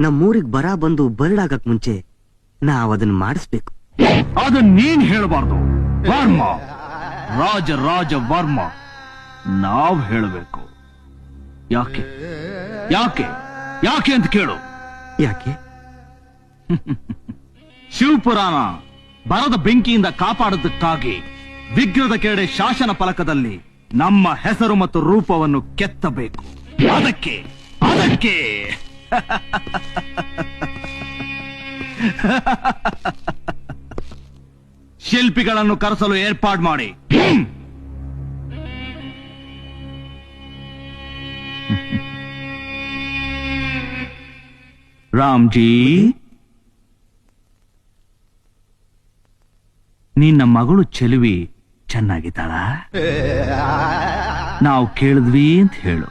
ನಮ್ಮೂರಿಗೆ ಬರ ಬಂದು ಬರ್ಡಾಗಕ್ ಮುಂಚೆ ನಾವ್ ಅದನ್ನ ಮಾಡಿಸ್ಬೇಕು. ಅದನ್ನ ನೀನ್ ಹೇಳಬಾರ್ದು ವರ್ಮ, ರಾಜ ರಾಜ ವರ್ಮ ನಾವ್ ಹೇಳಬೇಕು. ಯಾಕೆ ಯಾಕೆ ಯಾಕೆ ಅಂತ ಕೇಳು. ಯಾಕೆ? ಶಿವಪುರಾಣ ಬರದ ಬೆಂಕಿಯಿಂದ ಕಾಪಾಡೋದಕ್ಕಾಗಿ ವಿಗ್ರಹದ ಕೆಳಗಡೆ ಶಾಸನ ಫಲಕದಲ್ಲಿ ನಮ್ಮ ಹೆಸರು ಮತ್ತು ರೂಪವನ್ನು ಕೆತ್ತಬೇಕು. ಅದಕ್ಕೆ ಅದಕ್ಕೆ ಶಿಲ್ಪಿಗಳನ್ನು ಕರೆಸಲು ಏರ್ಪಾಡು ಮಾಡಿ. ರಾಮ್ಜಿ, ನಿನ್ನ ಮಗಳು ಚೆಲುವಿ ಚೆನ್ನಾಗಿದ್ದಾಳ? ನಾವು ಕೇಳಿದ್ವಿ ಅಂತ ಹೇಳು.